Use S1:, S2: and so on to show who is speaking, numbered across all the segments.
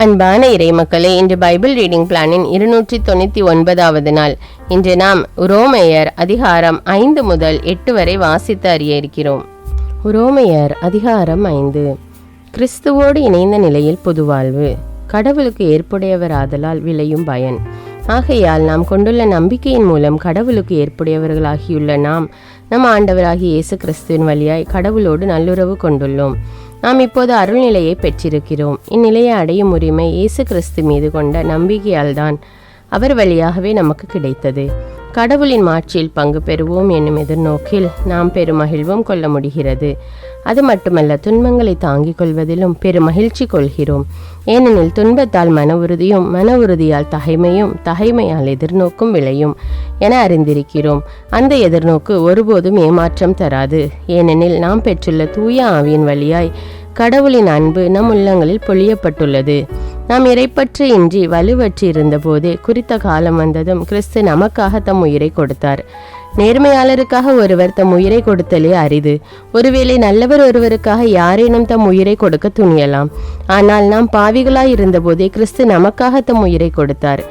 S1: அன்பான இறைமக்களே, இன்று Bible reading பிளானின் 299வது நாள். இன்று நாம் உரோமையர் அதிகாரம் 5 முதல் 8 வரை வாசித்து அறிய இருக்கிறோம். உரோமையர் அதிகாரம் 5. கிறிஸ்துவோடு இணைந்த நிலையில் புதுவாழ்வு. கடவுளுக்கு ஏற்புடையவராதலால் விளையும் பயன். ஆகையால் நாம் கொண்டுள்ள நம்பிக்கையின் மூலம் கடவுளுக்கு ஏற்புடையவர்களாகியுள்ள நாம் நம் ஆண்டவராகிய இயேசு கிறிஸ்துவின் வழியாய் கடவுளோடு நல்லுறவு கொண்டுள்ளோம். நாம் இப்போது அருள்நிலையை பெற்றிருக்கிறோம். இந்நிலையை அடையும் உரிமை இயேசு கிறிஸ்து மீது கொண்ட நம்பிக்கையால் தான் அவர் வழியாகவே நமக்கு கிடைத்தது. கடவுளின் மாட்சியில் பங்கு பெறுவோம் என்னும் எதிர்நோக்கில் நாம் பெருமகிழ்வும் கொள்ள முடிகிறது. அது மட்டுமல்ல, துன்பங்களை தாங்கிக் கொள்வதிலும் பெருமகிழ்ச்சி கொள்கிறோம். ஏனெனில் துன்பத்தால் மன உறுதியும், மன உறுதியால் தகைமையும், தகைமையால் எதிர்நோக்கும் விளையும் என அறிந்திருக்கிறோம். அந்த எதிர்நோக்கு ஒருபோதும் ஏமாற்றம் தராது. ஏனெனில் நாம் பெற்றுள்ள தூய ஆவியின் வழியாய் கடவுளின் அன்பு நம் உள்ளங்களில் பொழியப்பட்டுள்ளது. நாம் இறைப்பற்று இன்றி வலுவற்று இருந்த போதே குறித்த காலம் வந்ததும் கிறிஸ்து நமக்காக தம் உயிரை கொடுத்தார். நேர்மையாளருக்காக ஒருவர் தம் உயிரை கொடுத்தலே அரிது. ஒருவேளை நல்லவர் ஒருவருக்காக யாரேனும் தம் உயிரை கொடுக்க துணியலாம். ஆனால் நாம் பாவிகளாய் இருந்த போதே கிறிஸ்து நமக்காக தம் உயிரை கொடுத்தார்.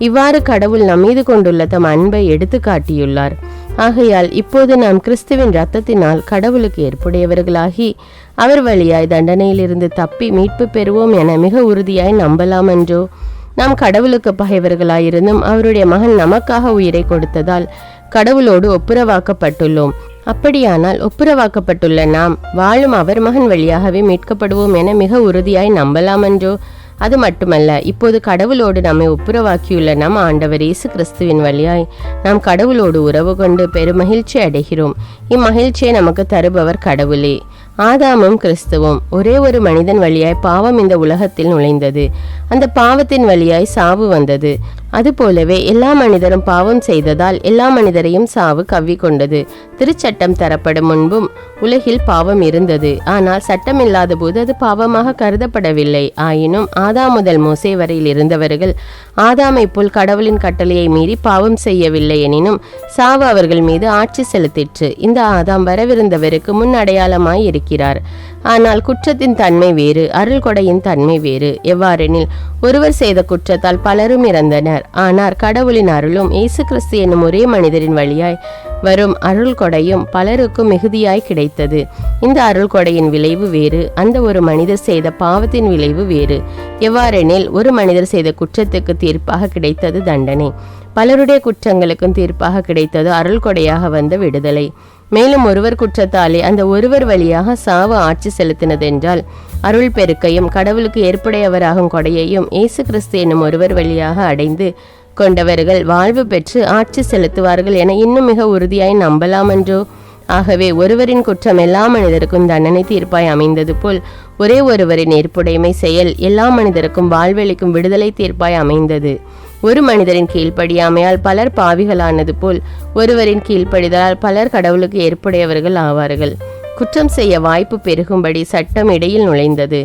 S1: இவ்வாறு கடவுள் நம்மீது கொண்டுள்ள தம் அன்பை எடுத்து காட்டியுள்ளார். ஆகையால் இப்போது நாம் கிறிஸ்துவின் இரத்தத்தினால் கடவுளுக்கு ஏற்புடையவர்களாகி அவர் வழியாய் தண்டனையிலிருந்து தப்பி மீட்பு பெறுவோம் என மிக உறுதியாய் நம்பலாம் என்றோ. நாம் கடவுளுக்கு பகைவர்களாயிருந்தும் அவருடைய மகன் நமக்காக உயிரை கொடுத்ததால் கடவுளோடு ஒப்புரவாக்கப்பட்டுள்ளோம். அப்படியானால் ஒப்புரவாக்கப்பட்டுள்ள நாம் வாழும் அவர் மகன் வழியாகவே மீட்கப்படுவோம் என மிக உறுதியாய் நம்பலாம் என்றோ. அது மட்டுமல்ல, இப்போது கடவுளோடு நம்மை ஒப்புரவாக்கியுள்ள நம் ஆண்டவர் இயேசு கிறிஸ்துவின் வழியாய் நாம் கடவுளோடு உறவு கொண்டு பெருமகிழ்ச்சி அடைகிறோம். இம்மகிழ்ச்சியை நமக்கு தருபவர் கடவுளே. ஆதாமும் கிறிஸ்துவும் ஒரே ஒரு மனிதன் வழியாய் பாவம் இந்த உலகத்தில் நுழைந்தது. அந்த பாவத்தின் வழியாய் சாவு வந்தது. அதுபோலவே எல்லா மனிதரும் பாவம் செய்ததால் எல்லா மனிதரையும் சாவு கவ்விக்கொண்டது. திருச்சட்டம் தரப்படும் முன்பும் உலகில் பாவம் இருந்தது. ஆனால் சட்டம் இல்லாத போது அது பாவமாக கருதப்படவில்லை. ஆயினும் ஆதாம் முதல் மோசே வரையில் இருந்தவர்கள் ஆதாமை போல் கடவுளின் கட்டளையை மீறி பாவம் செய்யவில்லை எனினும் சாவு அவர்கள் மீது ஆட்சி செலுத்திற்று. இந்த ஆதாம் வரவிருந்தவருக்கு முன் அடையாளமாய் இருக்கிறார். ஆனால் குற்றத்தின் தன்மை வேறு, அருள் கொடையின் தன்மை வேறு. எவ்வாறெனில் ஒருவர் செய்த குற்றத்தால் பலரும் இறந்தனர். ஆனால் கடவுளின் அருளும் இயேசு கிறிஸ்து என்னும் ஒரே மனிதரின் வழியாய் வரும் அருள் கொடையும் பலருக்கும் மிகுதியாய் கிடைத்தது. இந்த அருள் கொடையின் விளைவு வேறு, அந்த ஒரு மனிதர் செய்த பாவத்தின் விளைவு வேறு. எவ்வாறெனில் ஒரு மனிதர் செய்த குற்றத்துக்கு தீர்ப்பாக கிடைத்தது தண்டனை, பலருடைய குற்றங்களுக்கும் தீர்ப்பாக கிடைத்தது அருள் கொடையாக வந்த விடுதலை. மேலும் ஒருவர் குற்றத்தாலே அந்த ஒருவர் வழியாக சாவு ஆட்சி செலுத்தினதென்றால் அருள் பெருக்கையும் கடவுளுக்கு ஏற்புடையவராகும் கொடையையும் இயேசு கிறிஸ்து என்னும் ஒருவர் வழியாக அடைந்து கொண்டவர்கள் வாழ்வு பெற்று ஆட்சி செலுத்துவார்கள் என இன்னும் மிக உறுதியாய் நம்பலாம் என்றோ. ஆகவே ஒருவரின் குற்றம் எல்லா மனிதருக்கும் தண்டனை தீர்ப்பாய் அமைந்தது போல் ஒரே ஒருவரின் ஏற்புடைமை செயல் எல்லா மனிதருக்கும் வாழ்வெளிக்கும் விடுதலை தீர்ப்பாய் அமைந்தது. ஒரு மனிதரின் கீழ்ப்படியாமையால் பலர் பாவிகளானது போல் ஒருவரின் கீழ்ப்படிதலால் பலர் கடவுளுக்கு ஏற்புடையவர்கள் ஆவார்கள். குற்றம் செய்ய வாய்ப்பு பெருகும்படி சட்டம் இடையில் நுழைந்தது.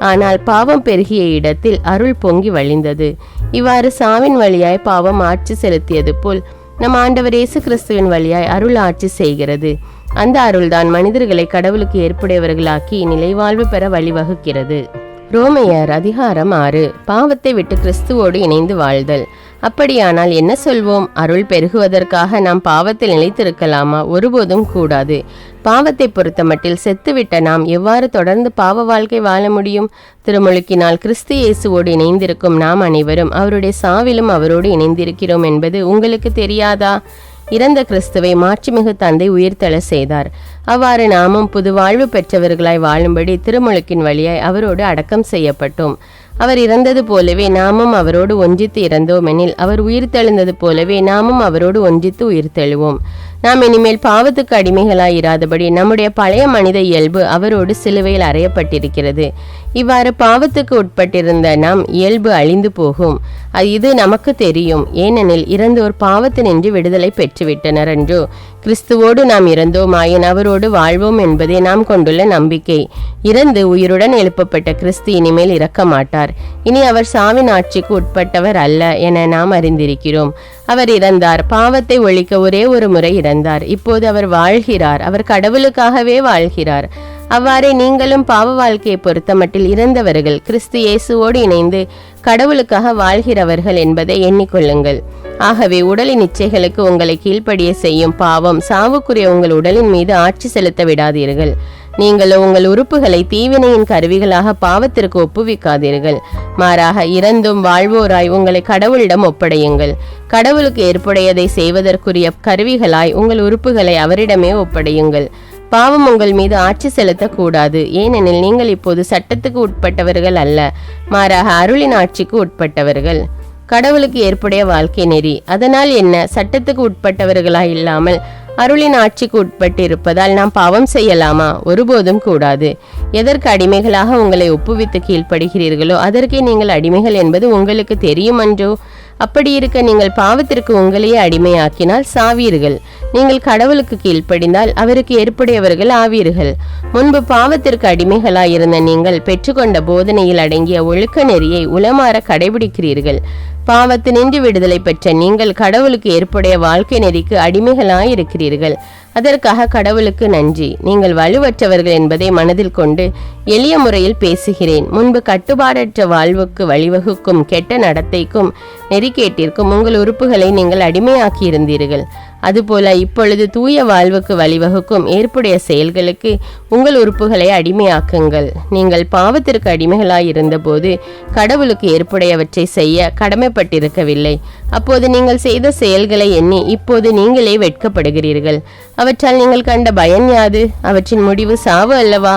S1: ஆனால் பாவம் பெருகிய இடத்தில் அருள் பொங்கி வழிந்தது. இவ்வாறு சாவின் வழியாய் பாவம் ஆட்சி செலுத்தியது போல் நம் ஆண்டவர் இயேசு கிறிஸ்துவின் வழியாய் அருள் ஆட்சி செய்கிறது. அந்த அருள்தான் மனிதர்களை கடவுளுக்கு ஏற்புடையவர்களாக்கி நிலைவாழ்வு பெற வழிவகுக்கிறது. ரோமையர் அதிகாரம் 6. பாவத்தை விட்டு கிறிஸ்துவோடு இணைந்து வாழ்தல். அப்படியானால் என்ன சொல்வோம்? அருள் பெருகுவதற்காக நாம் பாவத்தில் நிலைத்திருக்கலாமா? ஒருபோதும் கூடாது. பாவத்தை பொறுத்தமட்டில் செத்துவிட்ட நாம் எவ்வாறு தொடர்ந்து பாவ வாழ்க்கை வாழ முடியும்? திருமுழுக்கினால் கிறிஸ்து இயேசுவோடு இணைந்திருக்கும் நாம் அனைவரும் அவருடைய சாவிலும் அவரோடு இணைந்திருக்கிறோம் என்பது உங்களுக்கு தெரியாதா? இறந்த கிறிஸ்துவை மாட்சிமிகு தந்தை உயிர்த்தெழ செய்தார். அவ்வாறு நாமும் புது வாழ்வு பெற்றவர்களாய் வாழும்படி திருமுழுக்கின் வழியாய் அவரோடு அடக்கம் செய்யப்பட்டோம். அவர் இறந்தது போலவே நாமும் அவரோடு ஒன்றித்து இறந்தோம் எனில் அவர் உயிர்த்தெழுந்தது போலவே நாமும் அவரோடு ஒன்றித்து உயிர்த்தெழுவோம். நாம் இனிமேல் பாவத்துக்கு அடிமைகளாய் இராதபடி நம்முடைய பழைய மனித இயல்பு அவரோடு சிலுவையில் அறையப்பட்டிருக்கிறது. இவ்வாறு பாவத்துக்கு உட்பட்டிருந்த நாம் இயல்பு அழிந்து போகும். இது நமக்கு தெரியும். ஏனெனில் இறந்தோர் பாவத்தினின்று விடுதலை பெற்றுவிட்டனர் என்றோ. கிறிஸ்துவோடு நாம் இறந்தோமாயின் அவரோடு வாழ்வோம் என்பதே நாம் கொண்டுள்ள நம்பிக்கை. இறந்து உயிருடன் எழுப்பப்பட்ட கிறிஸ்து இனிமேல் இறக்க மாட்டார். இனி அவர் சாவின் ஆட்சிக்கு உட்பட்டவர் அல்ல என நாம் அறிந்திருக்கிறோம். அவர் இறந்தார். பாவத்தை ஒழிக்க ஒரே ஒரு முறை இறந்தார். இப்போது அவர் வாழ்கிறார். அவர் கடவுளுக்காகவே வாழ்கிறார். அவ்வாறே நீங்களும் பாவ வாழ்க்கையை பொறுத்தமட்டில் இறந்தவர்கள், கிறிஸ்து இயேசுவோடு இணைந்து கடவுளுக்காக வாழ்கிறவர்கள் என்பதை எண்ணிக்கொள்ளுங்கள். ஆகவே உடலின் இச்சைகளுக்கு உங்களை கீழ்ப்படிய செய்யும் பாவம் சாவுக்குரிய உங்கள் உடலின் மீது ஆட்சி செலுத்த விடாதீர்கள். நீங்களோ உங்கள் உறுப்புகளை தீவினையின் கருவிகளாக பாவத்திற்கு ஒப்புவிக்காதீர்கள். மாறாக இறந்தும் வாழ்வோராய் உங்களை கடவுளிடம் ஒப்படையுங்கள். கடவுளுக்கு ஏற்புடையதை செய்வதற்குரிய கருவிகளாய் உங்கள் உறுப்புகளை அவரிடமே ஒப்படையுங்கள். பாவம் உங்கள் மீது ஆட்சி செலுத்தக்கூடாது. ஏனெனில் நீங்கள் இப்போது சட்டத்துக்கு உட்பட்டவர்கள் அல்ல, மாறாக அருளின் ஆட்சிக்கு உட்பட்டவர்கள். கடவுளுக்கு ஏற்புடைய வாழ்க்கை நெறி. அதனால் என்ன? சட்டத்துக்கு உட்பட்டவர்களாய் இல்லாமல் அருளின் ஆட்சிக்கு உட்பட்டு இருப்பதால் நாம் பாவம் செய்யலாமா? ஒருபோதும் கூடாது. எதற்கு அடிமைகளாக உங்களை ஒப்புவித்து கீழ்ப்படுகிறீர்களோ அதற்கே நீங்கள் அடிமைகள் என்பது உங்களுக்கு தெரியும் அன்றோ? அப்படி இருக்க நீங்கள் பாவத்திற்கு உங்களையே அடிமையாக்கினால் சாவீர்கள். நீங்கள் கடவுளுக்கு கீழ்ப்படிந்தால் அவருக்கு ஏற்புடையவர்கள் ஆவீர்கள். முன்பு பாவத்திற்கு அடிமைகளாயிருந்த நீங்கள் பெற்றுக்கொண்ட போதனையில் அடங்கிய ஒழுக்க நெறியை உளமாற கடைபிடிக்கிறீர்கள். பாவத்தினின்று விடுதலை பெற்ற நீங்கள் கடவுளுக்கு ஏற்புடைய வாழ்க்கை நெறிக்கு அடிமைகளாயிருக்கிறீர்கள். அதற்காக கடவுளுக்கு நன்றி. நீங்கள் வலுவற்றவர்கள் என்பதை மனதில் கொண்டு எளிய முறையில் பேசுகிறேன். முன்பு கட்டுப்பாடற்ற வாழ்வுக்கு வழிவகுக்கும் கெட்ட நடத்தைக்கும் நெறிக்கேட்டிற்கும் உங்கள் உறுப்புகளை நீங்கள் அடிமையாக்கி இருந்தீர்கள். அதுபோல இப்பொழுது தூய வாழ்வுக்கு வழிவகுக்கும் ஏற்புடைய செயல்களுக்கு உங்கள் உறுப்புகளை அடிமையாக்குங்கள். நீங்கள் பாவத்திற்கு அடிமைகளாயிருந்த போது கடவுளுக்கு ஏற்புடையவற்றை செய்ய கடமைப்பட்டிருக்கவில்லை. அப்போது நீங்கள் செய்த செயல்களை எண்ணி இப்போது நீங்களே வெட்கப்படுகிறீர்கள். அவற்றால் நீங்கள் கண்ட பயன் யாது? அவற்றின் முடிவு சாவு அல்லவா?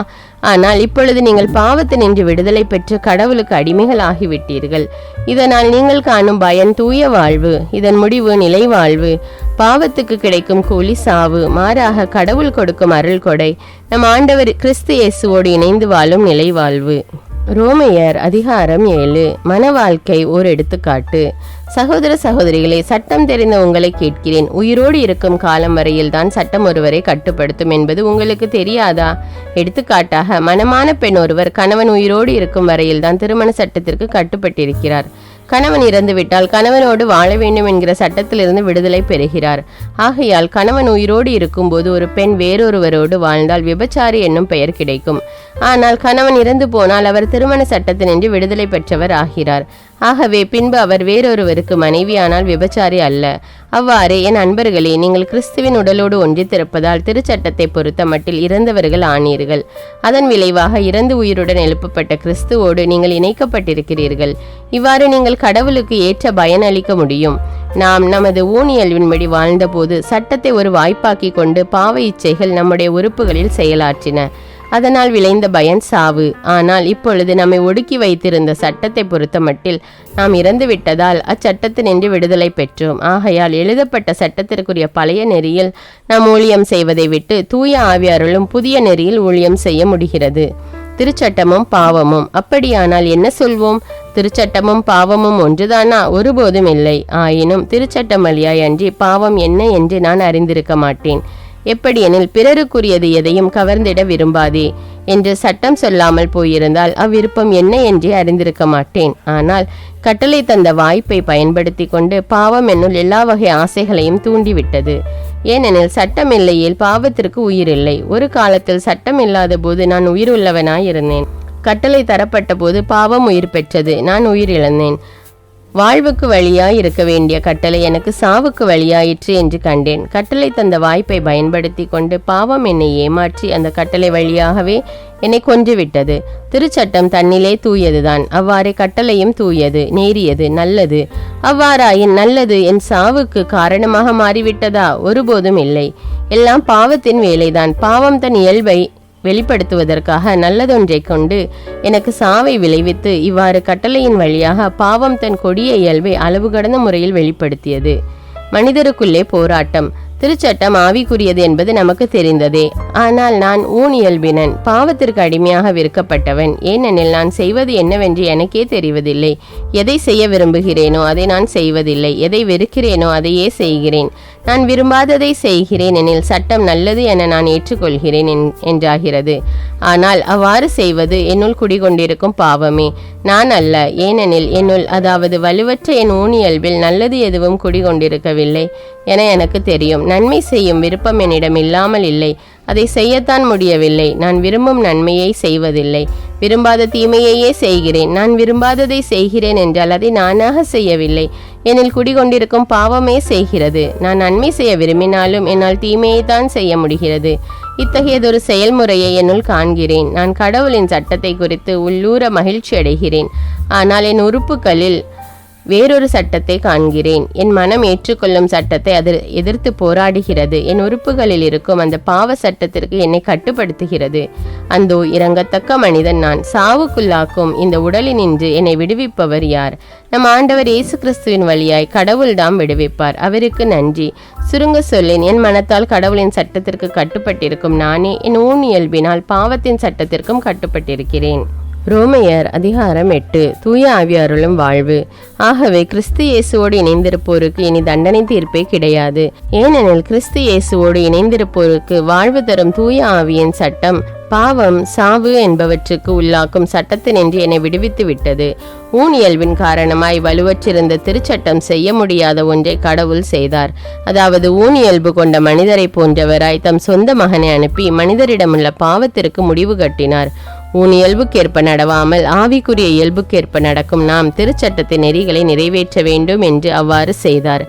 S1: ஆனால் இப்பொழுது நீங்கள் பாவத்தினின்று விடுதலை பெற்று கடவுளுக்கு அடிமைகள் ஆகிவிட்டீர்கள். இதனால் நீங்கள் காணும் பயன் தூய வாழ்வு, இதன் முடிவு நிலை வாழ்வு. பாவத்துக்கு கிடைக்கும் கூலி சாவு. மாறாக கடவுள் கொடுக்கும் அருள் கொடை நம் ஆண்டவர் கிறிஸ்து இயேசுவோடு இணைந்து வாழும் நிலை வாழ்வு. ரோமையர் அதிகாரம் 7. மன வாழ்க்கை ஓர் எடுத்துக்காட்டு. சகோதர சகோதரிகளே, சட்டம் தெரிந்த உங்களை கேட்கிறேன். உயிரோடு இருக்கும் காலம் வரையில் தான் சட்டம் ஒருவரை கட்டுப்படுத்தும் என்பது உங்களுக்கு தெரியாதா? எடுத்துக்காட்டாக, மணமான பெண் ஒருவர் கணவன் உயிரோடு இருக்கும் வரையில் தான் திருமண சட்டத்திற்கு கட்டுப்பட்டிருக்கிறார். கணவன் இறந்துவிட்டால் கணவனோடு வாழ வேண்டும் என்கிற சட்டத்திலிருந்து விடுதலை பெறுகிறார். ஆகையால் கணவன் உயிரோடு இருக்கும்போது ஒரு பெண் வேறொருவரோடு வாழ்ந்தால் விபச்சாரி என்னும் பெயர் கிடைக்கும். ஆனால் கணவன் இறந்து போனால் அவர் திருமண சட்டத்தினின்று விடுதலை பெற்றவர் ஆகிறார். ஆகவே பின்பு அவர் வேறொருவருக்கு மனைவியானால் விபச்சாரி அல்ல. அவ்வாறே என் அன்பர்களே, நீங்கள் கிறிஸ்துவின் உடலோடு ஒன்றித்திருப்பதால் திருச்சட்டத்தை பொறுத்த மட்டில் இறந்தவர்கள் ஆனீர்கள். அதன் விளைவாக இறந்து உயிருடன் எழுப்பப்பட்ட கிறிஸ்துவோடு நீங்கள் இணைக்கப்பட்டிருக்கிறீர்கள். இவ்வாறு நீங்கள் கடவுளுக்கு ஏற்ற பயனளிக்க முடியும். நாம் நமது ஊனியல்வின்படி வாழ்ந்தபோது சட்டத்தை ஒரு வாய்ப்பாக்கி கொண்டு பாவ இச்சைகள் நம்முடைய உறுப்புகளில் செயலாற்றின. அதனால் விளைந்த பயன் சாவு. ஆனால் இப்பொழுது நம்மை ஒடுக்கி வைத்திருந்த சட்டத்தை பொறுத்த மட்டில் நாம் இறந்துவிட்டதால் அச்சட்டத்தினின்று விடுதலை பெற்றோம். ஆகையால் எழுதப்பட்ட சட்டத்திற்குரிய பழைய நெறியில் நாம் ஊழியம் செய்வதை விட்டு தூய ஆவியாருளும் புதிய நெறியில் ஊழியம் செய்ய முடிகிறது. திருச்சட்டமும் பாவமும். அப்படியானால் என்ன சொல்வோம்? திருச்சட்டமும் பாவமும் ஒன்றுதானா? ஒருபோதும் இல்லை. ஆயினும் திருச்சட்டம் வழியாய் அன்றி பாவம் என்ன என்று நான் அறிந்திருக்க மாட்டேன். எப்படியெனில், பிறருக்குரியது எதையும் கவர்ந்திட விரும்பாதே என்று சட்டம் சொல்லாமல் போயிருந்தால் அவ்விருப்பம் என்ன என்றே அறிந்திருக்க மாட்டேன். ஆனால் கட்டளை தந்த வாய்ப்பை பயன்படுத்தி கொண்டு பாவம் என்னுள் எல்லா வகை ஆசைகளையும் தூண்டிவிட்டது. ஏனெனில் சட்டம் இல்லையேல் பாவத்திற்கு உயிர் இல்லை. ஒரு காலத்தில் சட்டம் இல்லாத போது நான் உயிர் உள்ளவனாயிருந்தேன். கட்டளை தரப்பட்ட போது பாவம் உயிர் பெற்றது, நான் உயிர் இழந்தேன். வாழ்வுக்கு வழியாய் இருக்க வேண்டிய கட்டளை எனக்கு சாவுக்கு வழியாயிற்று என்று கண்டேன். கட்டளை தந்த வாய்ப்பை பயன்படுத்தி கொண்டு பாவம் என்னை ஏமாற்றி அந்த கட்டளை வழியாகவே என்னை கொன்றுவிட்டது. திருச்சட்டம் தன்னிலே தூயதுதான், அவ்வாறே கட்டளையும் தூயது, நேரியது, நல்லது. அவ்வாறாயின் நல்லது என் சாவுக்கு காரணமாக மாறிவிட்டதா? ஒருபோதும் இல்லை. எல்லாம் பாவத்தின் வேலைதான். பாவம் தன் இயல்பை வெளிப்படுத்துவதற்காக நல்லதொன்றை கொண்டு எனக்கு சாவை விளைவித்து இவ்வாறு கட்டளையின் வழியாக பாவம் தன் கொடிய இயல்பை அளவு கடந்த முறையில் வெளிப்படுத்தியது. மனிதருக்குள்ளே போராட்டம். திருச்சட்டம் ஆவிக்குரியது என்பது நமக்கு தெரிந்ததே. ஆனால் நான் ஊனியல்பினன், பாவத்திற்கு அடிமையாக விற்கப்பட்டவன். ஏனெனில் நான் செய்வது என்னவென்று எனக்கே தெரிவதில்லை. எதை செய்ய விரும்புகிறேனோ அதை நான் செய்வதில்லை, எதை வெறுக்கிறேனோ அதையே செய்கிறேன். நான் விரும்பாததை செய்கிறேன் எனில் சட்டம் நல்லது என நான் ஏற்றுக்கொள்கிறேன் என்றாகிறது. ஆனால் அவ்வாறு செய்வது என்னுள் குடிகொண்டிருக்கும் பாவமே, நான் அல்ல. ஏனெனில் என்னுள், அதாவது வலுவற்ற என் ஊனியல்பில் நல்லது எதுவும் குடிகொண்டிருக்கவில்லை என எனக்கு தெரியும். நன்மை செய்யும் விருப்பம் என்னிடம் இல்லாமல் இல்லை, அதை செய்யத்தான் முடியவில்லை. நான் விரும்பும் நன்மையை செய்வதில்லை, விரும்பாத தீமையையே செய்கிறேன். நான் விரும்பாததை செய்கிறேன் என்றால் அதை நானாக செய்யவில்லை, என்னில் குடிகொண்டிருக்கும் பாவமே செய்கிறது. நான் நன்மை செய்ய விரும்பினாலும் என்னால் தீமையை தான் செய்ய முடிகிறது. இத்தகையதொரு செயல்முறையை என்னுள் காண்கிறேன். நான் கடவுளின் சட்டத்தை குறித்து உள்ளூர மகிழ்ச்சி அடைகிறேன், ஆனால் என் உறுப்புகளில் வேறொரு சட்டத்தை காண்கிறேன். என் மனம் ஏற்றுக்கொள்ளும் சட்டத்தை எதிர்த்து போராடுகிறது. என் உறுப்புகளில் இருக்கும் அந்த பாவ சட்டத்திற்கு என்னை கட்டுப்படுத்துகிறது. அந்தோ இரங்கத்தக்க மனிதன் நான். சாவுக்குள்ளாக்கும் இந்த உடலினின்று என்னை விடுவிப்பவர் யார்? நம் ஆண்டவர் இயேசு கிறிஸ்துவின் வழியாய் கடவுள்தாம் விடுவிப்பார். அவருக்கு நன்றி. சுருங்க சொல்லேன், என் மனத்தால் கடவுளின் சட்டத்திற்கு கட்டுப்பட்டிருக்கும் நானே என் இயல்பினால் பாவத்தின் சட்டத்திற்கும் கட்டுப்பட்டிருக்கிறேன். ரோமையர் அதிகாரம் 8. தூய ஆவியாருளும் வாழ்வு. ஆகவே கிறிஸ்து இயேசுவோடு இணைந்திருப்போருக்கு இனி தண்டனை தீர்ப்பே கிடையாது. ஏனெனில் கிறிஸ்து இயேசுவோடு இணைந்திருப்போருக்கு வாழ்வு தரும் தூய ஆவியின் சட்டம் பாவம், சாவு என்பவற்றுக்கு உள்ளாக்கும் சட்டத்தினின்று என்னை விடுவித்து விட்டது. இயல்பின் காரணமாய் வலுவற்றிருந்த திருச்சட்டம் செய்ய முடியாத ஒன்றை கடவுள் செய்தார். அதாவது இயல்பு கொண்ட மனிதரை போன்றவராய் தம் சொந்த மகனை அனுப்பி மனிதரிடமுள்ள பாவத்திற்கு முடிவு கட்டினார். இயல்புக்கேற்ப நடவாமல் ஆவிக்குரிய இயல்புக்கேற்ப நடக்கும் நாம் திருச்சட்டத்தின் நெறிகளை நிறைவேற்ற வேண்டும் என்று அவ்வாறு செய்தார்.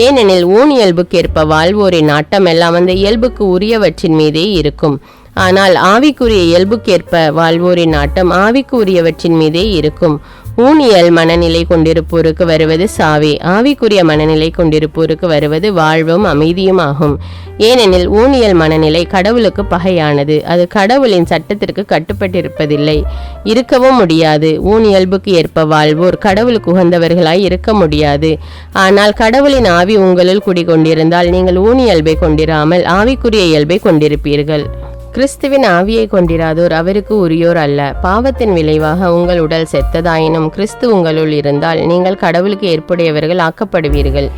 S1: ஏனெனில் இயல்புக்கேற்ப வாழ்வோரின் நாட்டமெல்லாம் அந்த இயல்புக்கு உரியவற்றின் மீதே இருக்கும். ஆனால் ஆவிக்குரிய இயல்புக்கேற்ப வாழ்வோரின் நாட்டம் ஆவிக்கு உரியவற்றின் மீதே இருக்கும். ஊனியல் மனநிலை கொண்டிருப்போருக்கு வருவது சாவே, ஆவிக்குரிய மனநிலை கொண்டிருப்போருக்கு வருவது வாழ்வும் அமைதியும் ஆகும். ஏனெனில் ஊனியல் மனநிலை கடவுளுக்கு பகையானது. அது கடவுளின் சட்டத்திற்கு கட்டுப்பட்டிருப்பதில்லை, இருக்கவும் முடியாது. ஊனியல்புக்கு ஏற்ப வாழ்வோர் கடவுளுக்கு உகந்தவர்களாய் இருக்க முடியாது. ஆனால் கடவுளின் ஆவி உங்களுள் குடிகொண்டிருந்தால் நீங்கள் ஊனியல்பை கொண்டிராமல் ஆவிக்குரிய இயல்பை கொண்டிருப்பீர்கள். கிறிஸ்துவின் ஆவியை கொண்டிராதோர் அவருக்கு உரியோர் அல்ல. பாவத்தின் விளைவாக உங்கள் உடல் செத்ததாயினும் கிறிஸ்து உங்களுள் இருந்தால் நீங்கள் கடவுளுக்கு ஏற்புடையவர்கள் ஆக்கப்படுவீர்கள்.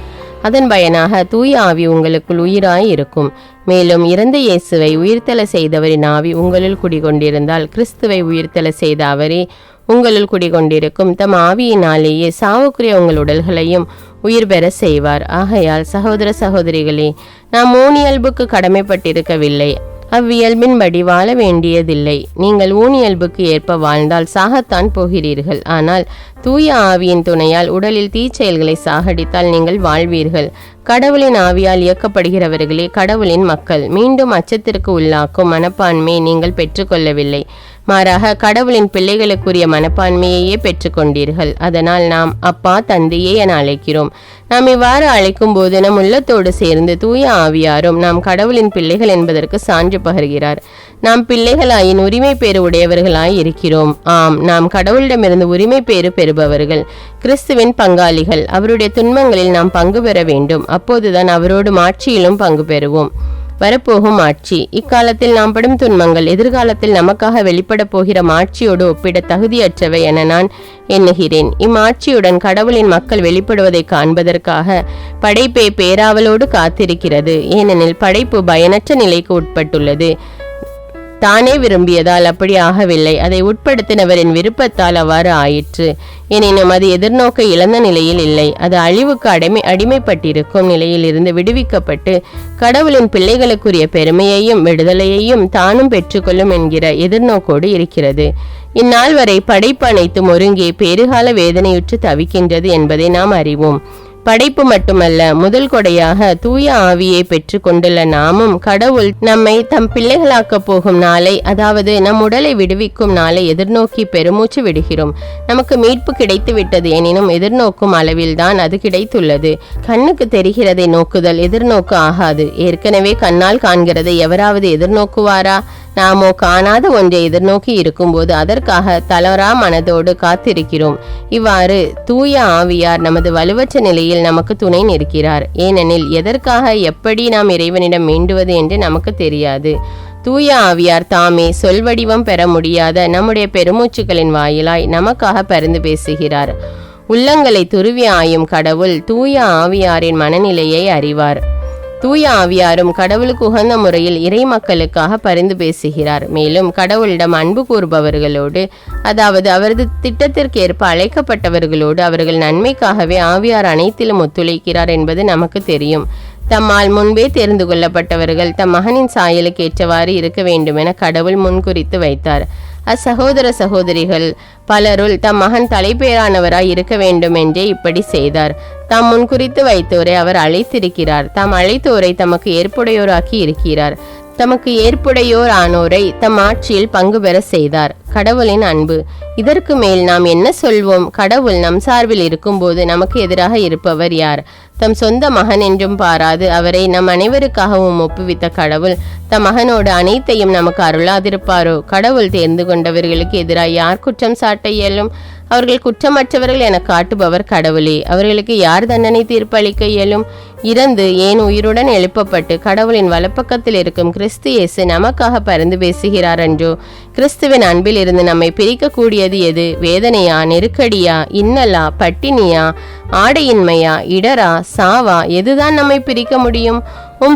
S1: அதன் பயனாக தூய ஆவி உங்களுக்குள் உயிராய் இருக்கும். மேலும் இறந்த இயேசுவை உயிர்த்தெழ செய்தவரின் ஆவி உங்களுள் குடிகொண்டிருந்தால் கிறிஸ்துவை உயிர்த்தெழ செய்த அவரே உங்களுள் குடிகொண்டிருக்கும். தம் ஆவியினாலேயே சாவுக்குரிய உங்கள் உடல்களையும் உயிர் பெற செய்வார். ஆகையால் சகோதர சகோதரிகளே, நாம் இயல்புக்கு கடமைப்பட்டிருக்கவில்லை, அவ்வியல்பின்படி வாழ வேண்டியதில்லை. நீங்கள் இயல்புக்கு ஏற்ப வாழ்ந்தால் சாகத்தான் போகிறீர்கள். ஆனால் தூய ஆவியின் துணையால் உடலில் தீச்செயல்களை சாகடித்தால் நீங்கள் வாழ்வீர்கள். கடவுளின் ஆவியால் இயக்கப்படுகிறவர்களே கடவுளின் மக்கள். மீண்டும் அச்சத்திற்கு உள்ளாக்கும் மனப்பான்மையை நீங்கள் பெற்றுக்கொள்ளவில்லை, மாறாக கடவுளின் பிள்ளைகளுக்குரிய மனப்பான்மையையே பெற்றுக்கொண்டீர்கள். அதனால் நாம் அப்பா தந்தையே என அழைக்கிறோம். நாம் இவ்வாறு அழைக்கும் போது நம் உள்ளத்தோடு சேர்ந்து தூய ஆவியாரும் நாம் கடவுளின் பிள்ளைகள் என்பதற்கு சான்று பகர்கிறார். நாம் பிள்ளைகளாயின் உரிமை பேறு உடையவர்களாய் இருக்கிறோம். ஆம், நாம் கடவுளிடமிருந்து உரிமை பேறு பெறுபவர்கள், கிறிஸ்துவின் பங்காளிகள். அவருடைய துன்பங்களில் நாம் பங்கு பெற வேண்டும். அப்போதுதான் அவரோடு மாட்சியிலும் பங்கு பெறுவோம். வரப்போகும் ஆட்சி. இக்காலத்தில் நாம் படும் துன்பங்கள் எதிர்காலத்தில் நமக்காக வெளிப்பட போகிற மாட்சியோடு ஒப்பிட தகுதியற்றவை என நான் எண்ணுகிறேன். இம்மாட்சியுடன் கடவுளின் மக்கள் வெளிப்படுவதை காண்பதற்காக படைப்பே பேராவலோடு காத்திருக்கிறது. ஏனெனில் படைப்பு பயனற்ற நிலைக்கு உட்பட்டுள்ளது. தானே விரும்பியதால் அப்படி ஆகவில்லை, அதை உட்படுத்தினவரின் விருப்பத்தால் அவ்வாறு ஆயிற்று. எனினும் அது எதிர்நோக்க இழந்த நிலையில் இல்லை, அது அழிவுக்கு அடிமைப்பட்டிருக்கும் நிலையில் இருந்து விடுவிக்கப்பட்டு கடவுளின் பிள்ளைகளுக்குரிய பெருமையையும் விடுதலையையும் தானும் பெற்றுக்கொள்ளும் என்கிற எதிர்நோக்கோடு இருக்கிறது. இந்நாள் வரை படைப்பு அனைத்தும் ஒருங்கே பேறுகால வேதனையுற்று தவிக்கின்றது என்பதை நாம் அறிவோம். படைப்பு மட்டுமல்ல, முதல் கொடையாக தூய ஆவியை பெற்று கொண்டுள்ள நாமும் கடவுள் நம்மை தம் பிள்ளைகளாக்க போகும் நாளை, அதாவது நம் உடலை விடுவிக்கும் நாளை எதிர்நோக்கி பெருமூச்சு விடுகிறோம். நமக்கு மீட்பு கிடைத்து விட்டது, எனினும் எதிர்நோக்கும் அளவில் தான் அது கிடைத்துள்ளது. கண்ணுக்கு தெரிகிறதை நோக்குதல் எதிர்நோக்கு ஆகாது. ஏற்கனவே கண்ணால் காண்கிறதை எவராவது எதிர்நோக்குவாரா? நாமோ காணாத ஒன்றை எதிர்நோக்கி இருக்கும்போது அதற்காக தளரா மனதோடு காத்திருக்கிறோம். இவ்வாறு தூய ஆவியார் நமது வலுவற்ற நிலையில் நமக்கு துணை நிற்கிறார். ஏனெனில் எதற்காக எப்படி நாம் இறைவனிடம் வேண்டுவது என்று நமக்கு தெரியாது. தூய ஆவியார் தாமே சொல்வடிவம் பெற முடியாத நம்முடைய பெருமூச்சுக்களின் வாயிலாய் நமக்காக பரிந்து பேசுகிறார். உள்ளங்களை துருவி ஆயும் கடவுள் தூய ஆவியாரின் மனநிலையை அறிவார். தூய ஆவியாரும் கடவுளுக்கு உகந்த முறையில் இறை மக்களுக்காக பரிந்து பேசுகிறார். மேலும் கடவுளிடம் அன்பு கூறுபவர்களோடு, அதாவது அவரது திட்டத்திற்கு ஏற்ப அழைக்கப்பட்டவர்களோடு அவர்கள் நன்மைக்காகவே ஆவியார் அனைத்திலும் ஒத்துழைக்கிறார் என்பது நமக்கு தெரியும். தம்மால் முன்பே தெரிந்து கொள்ளப்பட்டவர்கள் தம் மகனின் சாயலுக்கு ஏற்றவாறு இருக்க வேண்டுமென கடவுள் முன்குறித்து வைத்தார். அச்சகோதர சகோதரிகள் பலருள் தம் மகன் தலைப்பேரானவராய் இருக்க வேண்டும் என்றே இப்படி செய்தார். தாம் முன்குறித்து வைத்தோரை அவர் அழைத்திருக்கிறார். தாம் அழைத்தோரை தமக்கு ஏற்புடையோராக்கி இருக்கிறார். தமக்கு ஏற்புடையோர் ஆனோரை தம் ஆட்சியில் பங்கு பெற செய்தார். கடவுளின் அன்பு. இதற்கு மேல் நாம் என்ன சொல்வோம்? கடவுள் நம் சார்பில் இருக்கும்போது நமக்கு எதிராக இருப்பவர் யார்? தம் சொந்த மகன் என்றும் பாராது அவரை நம் அனைவருக்காகவும் ஒப்புவித்த கடவுள் தம் மகனோடு அனைத்தையும் நமக்கு அருளாதிருப்பாரோ? கடவுள் தேர்ந்து கொண்டவர்களுக்கு எதிராக யார் குற்றம் சாட்ட இயலும்? அவர்கள் குற்றமற்றவர்கள் என காட்டுபவர் கடவுளே. அவர்களுக்கு யார் தண்டனை தீர்ப்பளிக்க இயலும்? இறந்து ஏன் உயிருடன் எழுப்பப்பட்டு கடவுளின் வலப்பக்கத்தில் இருக்கும் கிறிஸ்து இயேசு நமக்காக பரிந்து பேசுகிறார் என்றோ? கிறிஸ்துவின் அன்பில் இருந்து நம்மை பிரிக்கக்கூடியது எது? வேதனையா, நெருக்கடியா, இன்னலா, பட்டினியா, ஆடையின்மையா, இடரா, சாவா? எதுதான் நம்மை பிரிக்க முடியும்?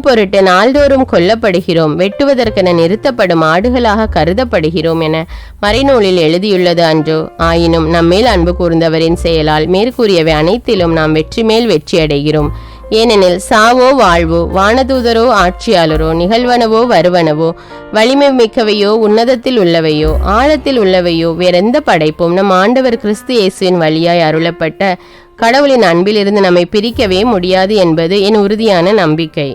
S1: பொருட்டு நாள்தோறும் கொல்லப்படுகிறோம், வெட்டுவதற்கென நிறுத்தப்படும் ஆடுகளாக கருதப்படுகிறோம் என மறைநூலில் எழுதியுள்ளது அன்றோ? ஆயினும் நம்மேல் அன்பு கூர்ந்தவரின் செயலால் மேற்கூறியவை அனைத்திலும் நாம் வெற்றி மேல் வெற்றி அடைகிறோம். ஏனெனில் சாவோ வாழ்வோ, வானதூதரோ ஆட்சியாளரோ, நிகழ்வனவோ வருவனவோ, வலிமை மிக்கவையோ, உன்னதத்தில் உள்ளவையோ, ஆழத்தில் உள்ளவையோ, வேறெந்த படைப்பும் நம் ஆண்டவர் கிறிஸ்து இயேசுவின் வழியாய் அருளப்பட்ட கடவுளின் அன்பிலிருந்து நம்மை பிரிக்கவே முடியாது என்பது என் உறுதியான நம்பிக்கை.